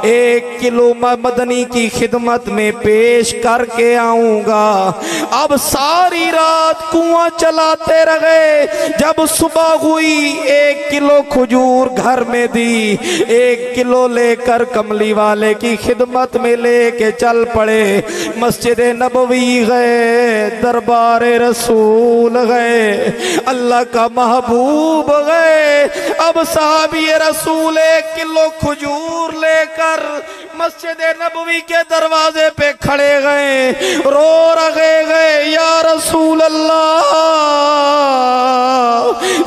1 kilo Madani की खिदमत में पेश करके आऊंगा। अब सारी रात कुआं चलाते रहे। जब सुबह हुई 1 किलो खजूर घर में दी, 1 किलो लेकर कमली वाले की खिदमत में लेके चल पड़े। मस्जिद नबवी गए, दरबार रसूल गए, अल्लाह का महबूब गए। अब साहबी रसूल 1 किलो खजूर लेकर मस्जिद नबवी के दरवाजे पे खड़े गए, रो रहे गए, या रसूल अल्लाह,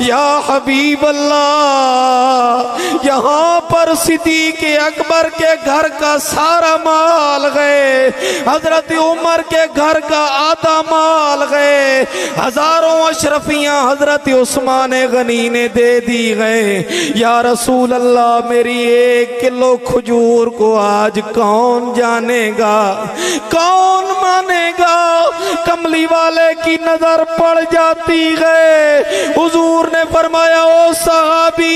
या हबीब अल्लाह, यहाँ पर सिद्दीक़ अकबर के घर का सारा माल गए, हजरत उमर के घर का आधा माल गए, हजारों अशरफियां हजरत उस्मान गनी ने दे दी गए। या रसूल अल्लाह, मेरी 1 किलो खजूर को आज कौन जानेगा, कौन मानेगा। कमली वाले की नजर पड़ जाती है। हुजूर ने फरमाया, ओ सहाबी,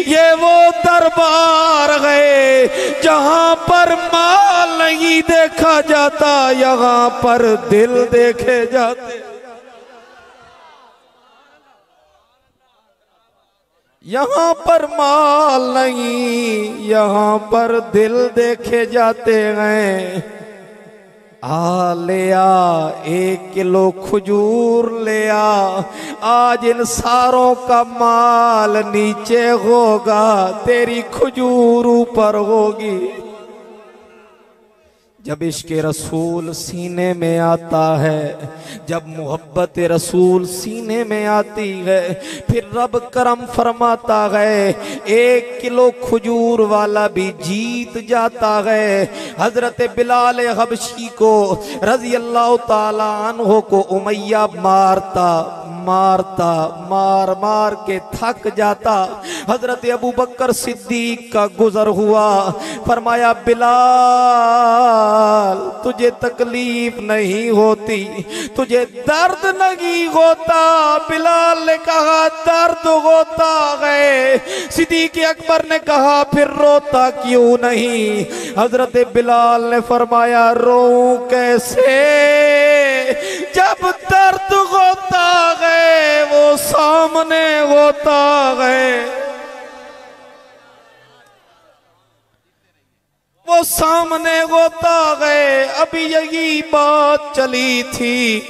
ये वो दरबार गए जहां पर माल नहीं देखा जाता, यहाँ पर दिल देखे जाते। यहाँ पर माल नहीं, यहाँ पर दिल देखे जाते हैं। ले आ 1 किलो खजूर ले आ, आज इन सारों का माल नीचे होगा, तेरी खजूर ऊपर होगी। जब इश्क़ रसूल सीने में आता है, जब मोहब्बत रसूल सीने में आती है, फिर रब करम फरमाता है, 1 किलो खजूर वाला भी जीत जाता है। हजरत बिलाल हबशी को रजी अल्लाह ताला अन्हो को उमैया मार मार के थक जाता। हजरत अबू बकर सिद्दीक का गुजर हुआ, फरमाया, बिलाल, तुझे तकलीफ नहीं होती, तुझे दर्द नहीं होता। बिलाल ने कहा, दर्द होता है। सिद्दीक अकबर ने कहा, फिर रोता क्यों नहीं। हजरत बिलाल ने फरमाया, रोऊं कैसे, जब दर्द होता है वो सामने होता है, वो सामने होता है। अभी यही बात चली थी,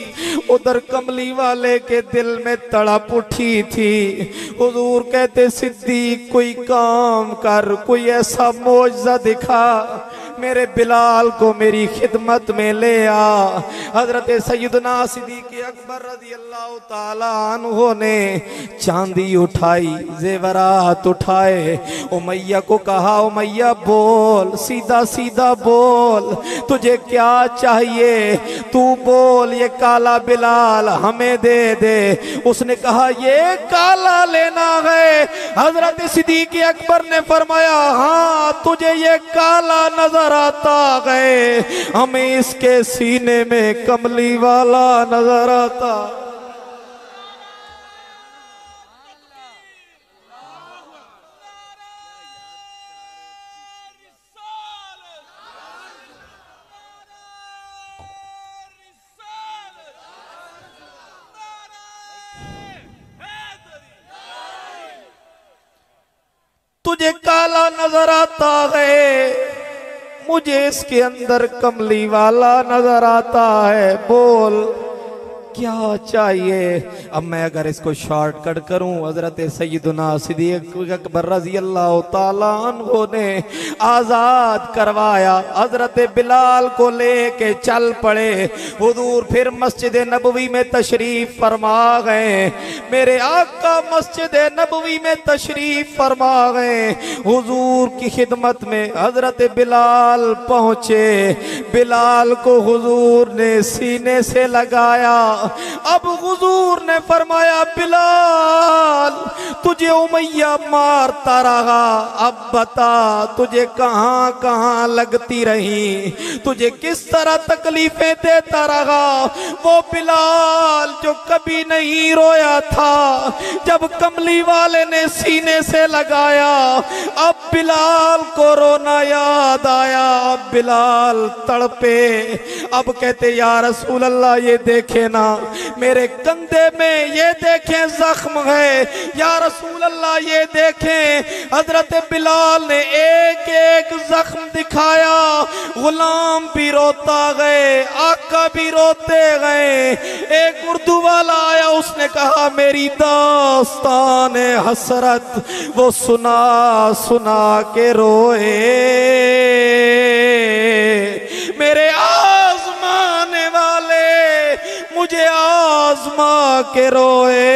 उधर कमली वाले के दिल में तड़प उठी थी। हुजूर कहते, सिद्दीक कोई काम कर, कोई ऐसा मौजज़ा दिखा, मेरे बिलाल को मेरी खिदमत में ले आ। हजरत सैयदना सिद्दीक अकबर रज़ी अल्लाह ताला अन्हो ने चांदी उठाई, जेवरात उठाए, उमैया को कहा, उमैया बोल, सीधा सीधा बोल, तुझे क्या चाहिए, तू बोल, ये काला बिलाल हमें दे दे। उसने कहा, ये काला लेना है। हजरत सिद्दीक अकबर ने फरमाया, हाँ, तुझे ये काला नजर आता है, हमें इसके सीने में कमली वाला नजर आता। तुझे काला नजर आता है, मुझे इसके अंदर कमली वाला नजर आता है, बोल क्या चाहिए। अब मैं अगर इसको शॉर्टकट करूं, हजरत सैयदना सिद्दीक अकबर रज़ी अल्लाह ताला अन्हु ने आज़ाद करवाया, हजरत बिलाल को लेके चल पड़े। हुजूर फिर मस्जिद नबवी में तशरीफ फरमा गए, मेरे आका मस्जिद नबवी में तशरीफ फरमा गए। हुजूर की खिदमत में हजरत बिलाल पहुंचे, बिलाल को हुजूर ने सीने से लगाया, अब हुजूर ने फरमाया बिलाल तुझे उमैया मारता रहा, अब बता तुझे कहां कहां लगती रही, तुझे किस तरह तकलीफें देता रहा। वो बिलाल जो कभी नहीं रोया था, जब कमली वाले ने सीने से लगाया, अब बिलाल को रोना याद आया। अब बिलाल तड़पे, अब कहते या रसूल अल्लाह ये देखे ना मेरे कंधे में, ये देखें जख्म है, या रसूल अल्लाह ये देखें। हजरत बिलाल ने एक एक जख्म दिखाया, गुलाम भी रोता गए, आका भी रोते गए। एक उर्दू वाला आया, उसने कहा मेरी दास्तान हसरत वो सुना सुना के रोए, मेरे आजमाने वाले मुझे आजमा के रोए।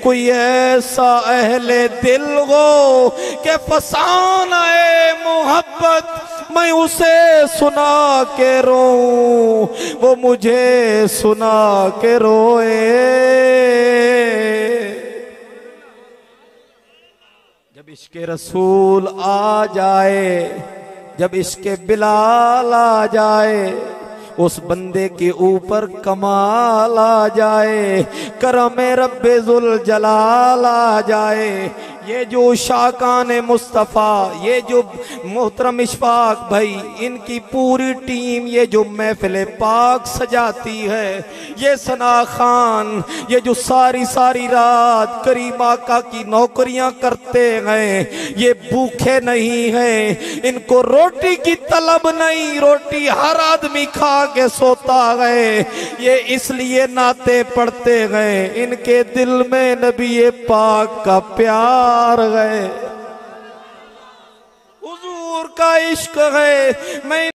कोई ऐसा अहले दिल हो के फसाना है मोहब्बत, मैं उसे सुना के रोऊं, वो मुझे सुना के रोए। जब इश्क़े रसूल आ जाए, जब इश्क़े बिलाल आ जाए, उस बंदे के ऊपर कमाल आ जाए, करम रब्बे जुल जलाल आ जाए। ये जो शाकान मुस्तफ़ा, ये जो मोहतरम इशफाक भाई, इनकी पूरी टीम ये जो महफिल पाक सजाती है, ये सना खान, ये जो सारी सारी रात करीम आका की नौकरियां करते हैं, ये भूखे नहीं हैं, इनको रोटी की तलब नहीं, रोटी हर आदमी खा के सोता है। ये इसलिए नाते पढ़ते हैं, इनके दिल में नबी पाक का प्यार है, हुजूर का इश्क है। मैं